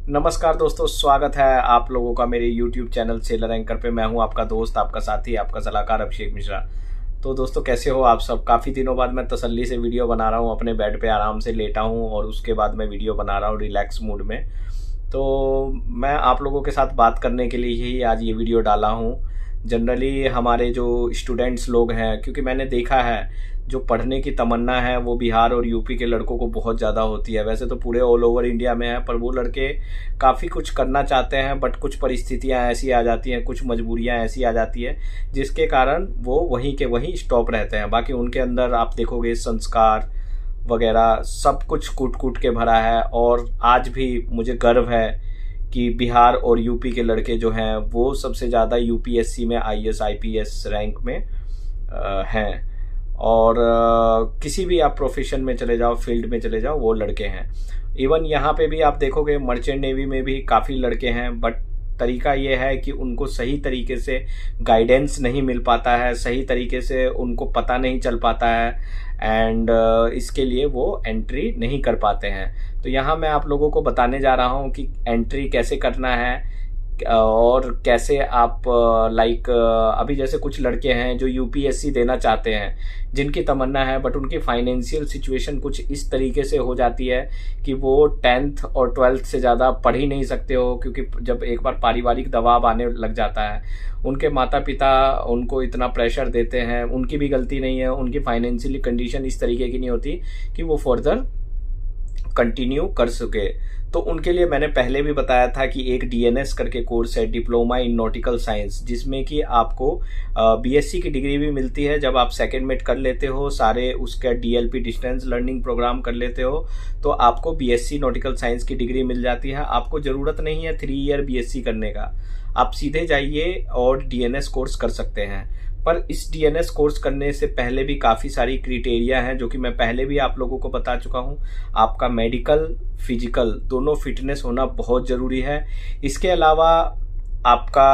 नमस्कार दोस्तों, स्वागत है आप लोगों का मेरे YouTube चैनल सेलर एंकर पे। मैं हूं आपका दोस्त, आपका साथी, आपका सलाहकार अभिषेक मिश्रा। तो दोस्तों, कैसे हो आप सब? काफ़ी दिनों बाद मैं तसल्ली से वीडियो बना रहा हूं, अपने बेड पे आराम से लेटा हूं और उसके बाद मैं वीडियो बना रहा हूं रिलैक्स मूड में। तो मैं आप लोगों के साथ बात करने के लिए ही आज ये वीडियो डाला हूँ। जनरली हमारे जो स्टूडेंट्स लोग हैं, क्योंकि मैंने देखा है जो पढ़ने की तमन्ना है वो बिहार और यूपी के लड़कों को बहुत ज़्यादा होती है। वैसे तो पूरे ऑल ओवर इंडिया में है, पर वो लड़के काफ़ी कुछ करना चाहते हैं, बट कुछ परिस्थितियां ऐसी आ जाती हैं, कुछ मजबूरियां ऐसी आ जाती है जिसके कारण वो वहीं के वहीं स्टॉप रहते हैं। बाकी उनके अंदर आप देखोगे संस्कार वगैरह सब कुछ कूट कूट के भरा है। और आज भी मुझे गर्व है कि बिहार और यूपी के लड़के जो हैं वो सबसे ज़्यादा यूपीएससी में आईएएस आईपीएस रैंक में हैं। और किसी भी आप प्रोफेशन में चले जाओ, फील्ड में चले जाओ, वो लड़के हैं। इवन यहाँ पे भी आप देखोगे मर्चेंट नेवी में भी काफ़ी लड़के हैं, बट तरीका ये है कि उनको सही तरीके से गाइडेंस नहीं मिल पाता है, सही तरीके से उनको पता नहीं चल पाता है, एंड इसके लिए वो एंट्री नहीं कर पाते हैं। तो यहाँ मैं आप लोगों को बताने जा रहा हूँ कि एंट्री कैसे करना है और कैसे आप लाइक अभी जैसे कुछ लड़के हैं जो यूपीएससी देना चाहते हैं, जिनकी तमन्ना है, बट उनकी फाइनेंशियल सिचुएशन कुछ इस तरीके से हो जाती है कि वो 10th और 12th से ज़्यादा पढ़ ही नहीं सकते हो, क्योंकि जब एक बार पारिवारिक दबाव आने लग जाता है, उनके माता पिता उनको इतना प्रेशर देते हैं, उनकी भी गलती नहीं है, उनकी फाइनेंशियली कंडीशन इस तरीके की नहीं होती कि वो फर्दर कंटिन्यू कर सके। तो उनके लिए मैंने पहले भी बताया था कि एक डीएनएस करके कोर्स है, डिप्लोमा इन नॉटिकल साइंस, जिसमें कि आपको बीएससी की डिग्री भी मिलती है जब आप सेकेंड मेट कर लेते हो, सारे उसका डीएलपी डिस्टेंस लर्निंग प्रोग्राम कर लेते हो, तो आपको बीएससी नॉटिकल साइंस की डिग्री मिल जाती है। आपको ज़रूरत नहीं है 3 ईयर बीएससी करने का, आप सीधे जाइए और डीएनएस कोर्स कर सकते हैं। पर इस डीएनएस कोर्स करने से पहले भी काफ़ी सारी क्राइटेरिया हैं जो कि मैं पहले भी आप लोगों को बता चुका हूं। आपका मेडिकल फिजिकल दोनों फिटनेस होना बहुत ज़रूरी है। इसके अलावा आपका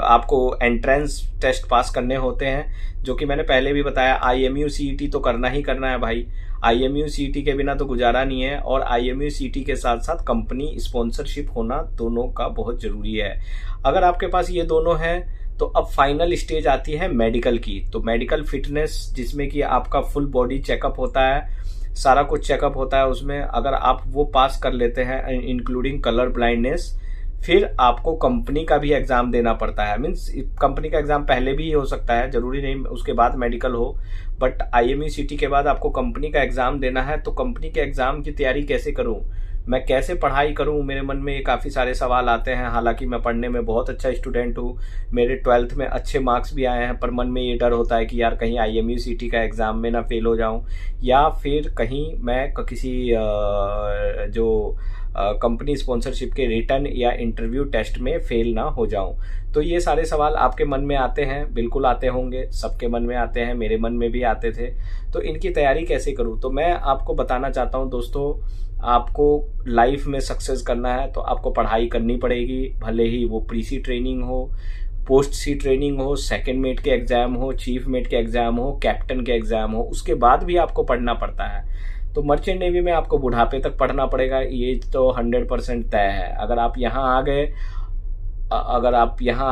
आपको एंट्रेंस टेस्ट पास करने होते हैं, जो कि मैंने पहले भी बताया। आईएमयू सीईटी तो करना ही करना है भाई, आईएमयू सीईटी के बिना तो गुजारा नहीं है। और आईएमयू सीईटी के साथ साथ कंपनी स्पॉन्सरशिप होना दोनों का बहुत ज़रूरी है। अगर आपके पास ये दोनों हैं तो अब फाइनल स्टेज आती है मेडिकल की। तो मेडिकल फिटनेस, जिसमें कि आपका फुल बॉडी चेकअप होता है, सारा कुछ चेकअप होता है उसमें। अगर आप वो पास कर लेते हैं इंक्लूडिंग कलर ब्लाइंडनेस, फिर आपको कंपनी का भी एग्जाम देना पड़ता है। मीन्स कंपनी का एग्जाम पहले भी हो सकता है, जरूरी नहीं उसके बाद मेडिकल हो, बट आईएमयू सीटी के बाद आपको कंपनी का एग्जाम देना है। तो कंपनी के एग्जाम की तैयारी कैसे करूं, मैं कैसे पढ़ाई करूं, मेरे मन में काफ़ी सारे सवाल आते हैं। हालांकि मैं पढ़ने में बहुत अच्छा स्टूडेंट हूं, मेरे 12th में अच्छे मार्क्स भी आए हैं, पर मन में ये डर होता है कि यार कहीं आईएमयू सीटी का एग्ज़ाम में ना फेल हो जाऊं, या फिर कहीं मैं किसी जो कंपनी स्पॉन्सरशिप के रिटर्न या इंटरव्यू टेस्ट में फेल ना हो जाऊं। तो ये सारे सवाल आपके मन में आते हैं, बिल्कुल आते होंगे, सबके मन में आते हैं, मेरे मन में भी आते थे। तो इनकी तैयारी कैसे करूं, तो मैं आपको बताना चाहता हूं दोस्तों। आपको लाइफ में सक्सेस करना है तो आपको पढ़ाई करनी पड़ेगी, भले ही वो प्री सी ट्रेनिंग हो, पोस्ट सी ट्रेनिंग हो, सेकंड मेट के एग्जाम हो, चीफ मेट के एग्जाम हो, कैप्टन के एग्जाम हो, उसके बाद भी आपको पढ़ना पड़ता है। तो मर्चेंट नेवी में आपको बुढ़ापे तक पढ़ना पड़ेगा, ये तो 100% तय है। अगर आप यहाँ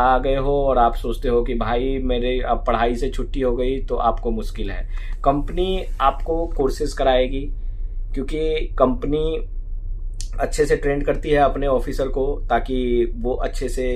आ गए हो और आप सोचते हो कि भाई मेरे अब पढ़ाई से छुट्टी हो गई, तो आपको मुश्किल है। कंपनी आपको कोर्सेज कराएगी, क्योंकि कंपनी अच्छे से ट्रेन करती है अपने ऑफिसर को, ताकि वो अच्छे से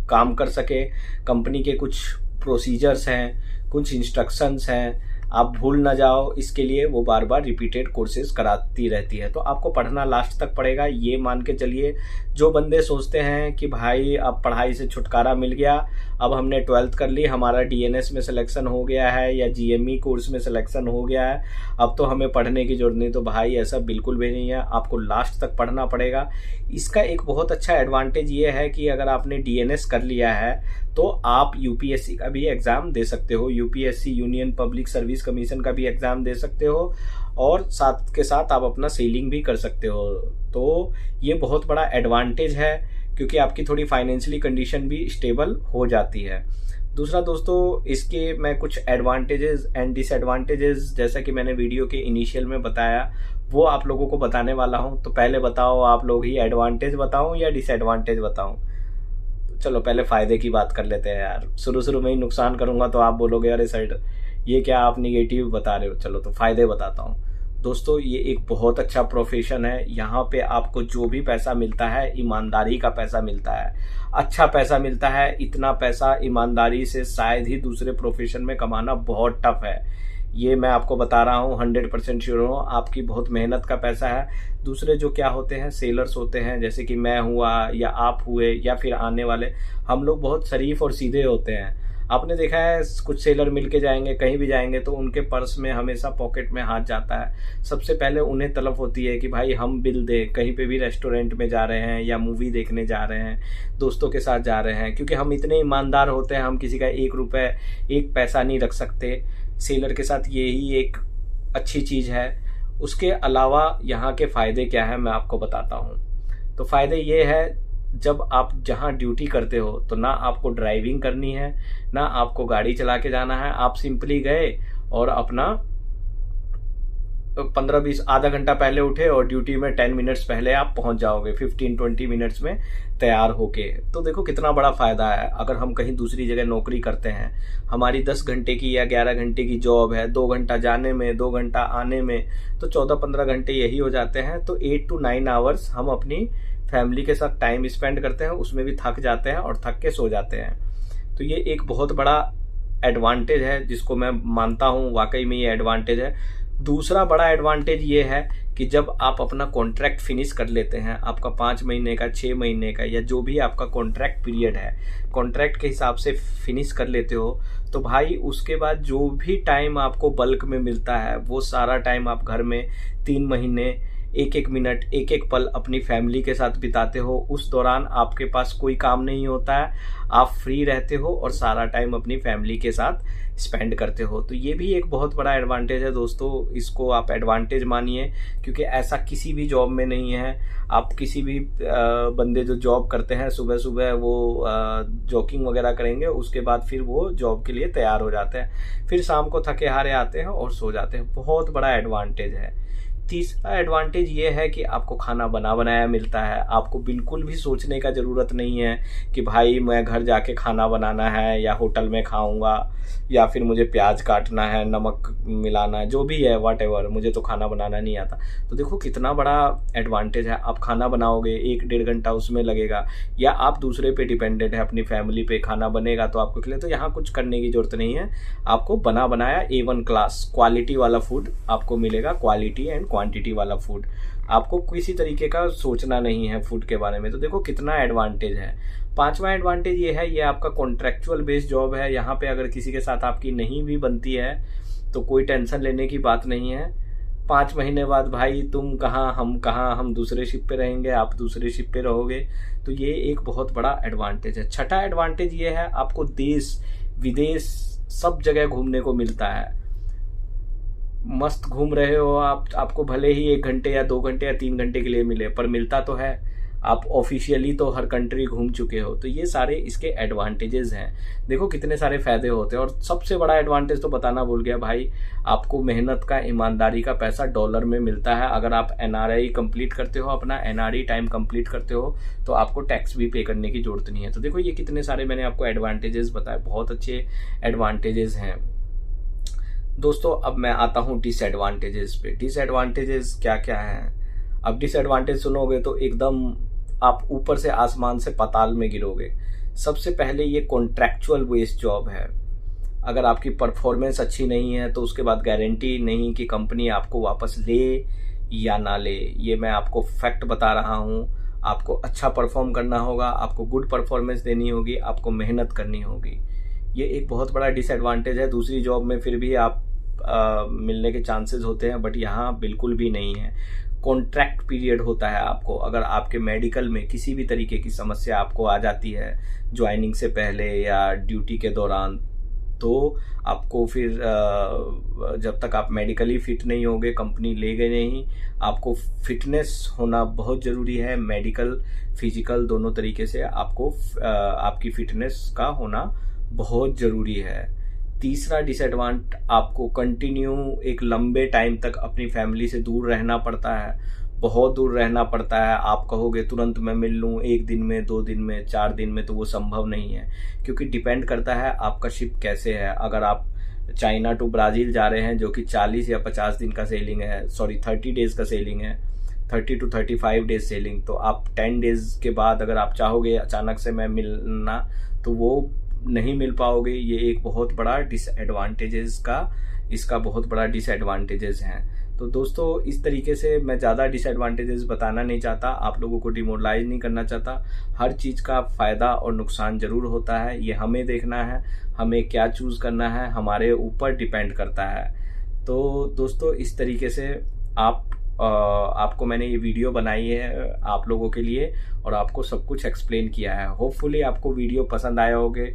काम कर सके। कंपनी के कुछ प्रोसीजर्स हैं, कुछ इंस्ट्रक्शंस हैं, आप भूल ना जाओ, इसके लिए वो बार बार रिपीटेड कोर्सेज कराती रहती है। तो आपको पढ़ना लास्ट तक पड़ेगा, ये मान के चलिए। जो बंदे सोचते हैं कि भाई अब पढ़ाई से छुटकारा मिल गया, अब हमने 12th कर ली, हमारा डीएनएस में सिलेक्शन हो गया है या जीएमई कोर्स में सिलेक्शन हो गया है, अब तो हमें पढ़ने की जरूरत नहीं, तो भाई ऐसा बिल्कुल भी नहीं है। आपको लास्ट तक पढ़ना पड़ेगा। इसका एक बहुत अच्छा एडवांटेज ये है कि अगर आपने डीएनएस कर लिया है तो आप यूपीएससी का भी एग्जाम दे सकते हो, UPSC union public service commission का भी एग्जाम दे सकते हो, और साथ के साथ आप अपना सेलिंग भी कर सकते हो। तो ये बहुत बड़ा एडवांटेज है, क्योंकि आपकी थोड़ी फाइनेंशियली कंडीशन भी स्टेबल हो जाती है। दूसरा दोस्तों, इसके मैं कुछ एडवांटेजेस एंड डिसएडवांटेजेस, जैसा कि मैंने वीडियो के इनिशियल में बताया, वो आप लोगों को बताने वाला हूँ। तो पहले बताओ आप लोग ही, एडवांटेज बताऊँ या डिसएडवांटेज बताऊँ? चलो पहले फायदे की बात कर लेते हैं यार, शुरू शुरू में ही नुकसान करूंगा तो आप बोलोगे अरे सर ये क्या आप निगेटिव बता रहे हो। चलो तो फायदे बताता हूँ। दोस्तों ये एक बहुत अच्छा प्रोफेशन है, यहाँ पे आपको जो भी पैसा मिलता है ईमानदारी का पैसा मिलता है, अच्छा पैसा मिलता है। इतना पैसा ईमानदारी से शायद ही दूसरे प्रोफेशन में कमाना बहुत टफ है, ये मैं आपको बता रहा हूँ, 100% श्योर हूँ। आपकी बहुत मेहनत का पैसा है। दूसरे जो क्या होते हैं, सेलर्स होते हैं, जैसे कि मैं हुआ या आप हुए या फिर आने वाले, हम लोग बहुत शरीफ और सीधे होते हैं। आपने देखा है कुछ सेलर मिलके जाएंगे, कहीं भी जाएंगे तो उनके पर्स में हमेशा पॉकेट में हाथ जाता है। सबसे पहले उन्हें तलब होती है कि भाई हम बिल दें, कहीं पे भी रेस्टोरेंट में जा रहे हैं या मूवी देखने जा रहे हैं, दोस्तों के साथ जा रहे हैं, क्योंकि हम इतने ईमानदार होते हैं, हम किसी का 1 रुपये 1 पैसा नहीं रख सकते। सेलर के साथ यही एक अच्छी चीज़ है। उसके अलावा यहाँ के फ़ायदे क्या है मैं आपको बताता हूँ। तो फ़ायदे ये है, जब आप जहाँ ड्यूटी करते हो तो ना आपको ड्राइविंग करनी है, ना आपको गाड़ी चला के जाना है। आप सिंपली गए और अपना 15-20 आधा घंटा पहले उठे और ड्यूटी में 10 मिनट्स पहले आप पहुंच जाओगे, 15-20 मिनट्स में तैयार होके। तो देखो कितना बड़ा फायदा है। अगर हम कहीं दूसरी जगह नौकरी करते हैं, हमारी 10 घंटे की या 11 घंटे की जॉब है, 2 घंटा जाने में 2 घंटा आने में, तो 14-15 घंटे यही हो जाते हैं। तो 8 to 9 आवर्स हम अपनी फैमिली के साथ टाइम स्पेंड करते हैं, उसमें भी थक जाते हैं और थक के सो जाते हैं। तो ये एक बहुत बड़ा एडवांटेज है जिसको मैं मानता हूँ वाकई में ये एडवांटेज है। दूसरा बड़ा एडवांटेज ये है कि जब आप अपना कॉन्ट्रैक्ट फिनिश कर लेते हैं, आपका 5 महीने का, 6 महीने का, या जो भी आपका कॉन्ट्रैक्ट पीरियड है, कॉन्ट्रैक्ट के हिसाब से फिनिश कर लेते हो, तो भाई उसके बाद जो भी टाइम आपको बल्क में मिलता है वो सारा टाइम आप घर में 3 महीने 1-1 मिनट 1-1 पल अपनी फैमिली के साथ बिताते हो। उस दौरान आपके पास कोई काम नहीं होता है, आप फ्री रहते हो और सारा टाइम अपनी फैमिली के साथ स्पेंड करते हो। तो ये भी एक बहुत बड़ा एडवांटेज है दोस्तों, इसको आप एडवांटेज मानिए, क्योंकि ऐसा किसी भी जॉब में नहीं है। आप किसी भी बंदे जो जॉब करते हैं, सुबह सुबह वो जॉगिंग वगैरह करेंगे, उसके बाद फिर वो जॉब के लिए तैयार हो जाते हैं, फिर शाम को थके हारे आते हैं और सो जाते हैं। बहुत बड़ा एडवांटेज है। तीसरा एडवांटेज ये है कि आपको खाना बना बनाया मिलता है। आपको बिल्कुल भी सोचने का ज़रूरत नहीं है कि भाई मैं घर जाके खाना बनाना है या होटल में खाऊंगा, या फिर मुझे प्याज काटना है, नमक मिलाना है, जो भी है व्हाटएवर, मुझे तो खाना बनाना नहीं आता। तो देखो कितना बड़ा एडवांटेज है। आप खाना बनाओगे, 1-1.5 घंटा उसमें लगेगा, या आप दूसरे पे डिपेंडेंट है, अपनी फैमिली पे, खाना बनेगा तो आपको खिले। तो यहाँ कुछ करने की जरूरत नहीं है, आपको बना बनाया A1 क्लास क्वालिटी वाला फूड आपको मिलेगा, क्वालिटी एंड क्वांटिटी वाला फूड। आपको किसी तरीके का सोचना नहीं है फूड के बारे में। तो देखो कितना एडवांटेज है। पांचवा एडवांटेज ये है, ये आपका कॉन्ट्रैक्चुअल बेस्ड जॉब है। यहाँ पे अगर किसी के साथ आपकी नहीं भी बनती है तो कोई टेंशन लेने की बात नहीं है। 5 महीने बाद भाई तुम कहाँ हम कहाँ, हम दूसरे शिप पे रहेंगे, आप दूसरे शिप पे रहोगे। तो ये एक बहुत बड़ा एडवांटेज है। छठा एडवांटेज ये है, आपको देश विदेश सब जगह घूमने को मिलता है। मस्त घूम रहे हो आप, आपको भले ही 1 घंटे या 2 घंटे या 3 घंटे के लिए मिले, पर मिलता तो है। आप ऑफिशियली तो हर कंट्री घूम चुके हो। तो ये सारे इसके एडवांटेजेस हैं। देखो कितने सारे फायदे होते हैं। और सबसे बड़ा एडवांटेज तो बताना भूल गया भाई, आपको मेहनत का, ईमानदारी का पैसा डॉलर में मिलता है। अगर आप NRI कंप्लीट करते हो, अपना NRE टाइम कंप्लीट करते हो, तो आपको टैक्स भी पे करने की जरूरत नहीं है। तो देखो ये कितने सारे मैंने आपको एडवांटेजेस बताए, बहुत अच्छे एडवांटेजेस हैं दोस्तों। अब मैं आता हूँ डिसएडवांटेजेस पे। डिसएडवांटेजेस क्या क्या हैं? अब डिसएडवांटेज सुनोगे तो एकदम आप ऊपर से आसमान से पाताल में गिरोगे। सबसे पहले ये कॉन्ट्रैक्चुअल बेस्ड जॉब है। अगर आपकी परफॉर्मेंस अच्छी नहीं है तो उसके बाद गारंटी नहीं कि कंपनी आपको वापस ले या ना ले। ये मैं आपको फैक्ट बता रहा हूँ। आपको अच्छा परफॉर्म करना होगा, आपको गुड परफॉर्मेंस देनी होगी, आपको मेहनत करनी होगी। ये एक बहुत बड़ा डिसएडवांटेज है। दूसरी जॉब में फिर भी आप मिलने के चांसेस होते हैं, बट यहाँ बिल्कुल भी नहीं है। कॉन्ट्रैक्ट पीरियड होता है आपको। अगर आपके मेडिकल में किसी भी तरीके की समस्या आपको आ जाती है ज्वाइनिंग से पहले या ड्यूटी के दौरान, तो आपको फिर जब तक आप मेडिकली फिट नहीं होगे कंपनी लेगे नहीं। आपको फिटनेस होना बहुत ज़रूरी है, मेडिकल फिजिकल दोनों तरीके से आपको आपकी फिटनेस का होना बहुत ज़रूरी है। तीसरा डिसएडवांटेज, आपको कंटिन्यू एक लंबे टाइम तक अपनी फैमिली से दूर रहना पड़ता है, बहुत दूर रहना पड़ता है। आप कहोगे तुरंत मैं मिल लूँ, 1 दिन में, 2 दिन में, 4 दिन में, तो वो संभव नहीं है, क्योंकि डिपेंड करता है आपका शिप कैसे है। अगर आप चाइना टू ब्राज़ील जा रहे हैं जो कि 40 या 50 दिन का सेलिंग है, 30 डेज़ का सेलिंग है, 30 to 35 डेज सेलिंग, तो आप 10 डेज़ के बाद अगर आप चाहोगे अचानक से मैं मिलना, तो वो नहीं मिल पाओगे। ये एक बहुत बड़ा इसका बहुत बड़ा डिसएडवांटेजेस हैं। तो दोस्तों इस तरीके से मैं ज़्यादा डिसएडवांटेजेस बताना नहीं चाहता, आप लोगों को डिमोरलाइज नहीं करना चाहता। हर चीज़ का फ़ायदा और नुकसान ज़रूर होता है, ये हमें देखना है, हमें क्या चूज़ करना है हमारे ऊपर डिपेंड करता है। तो दोस्तों इस तरीके से आपको मैंने ये वीडियो बनाई है आप लोगों के लिए, और आपको सब कुछ एक्सप्लेन किया है। होपफुली आपको वीडियो पसंद आया होगे।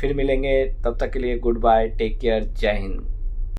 फिर मिलेंगे, तब तक के लिए गुड बाय, टेक केयर, जय हिंद।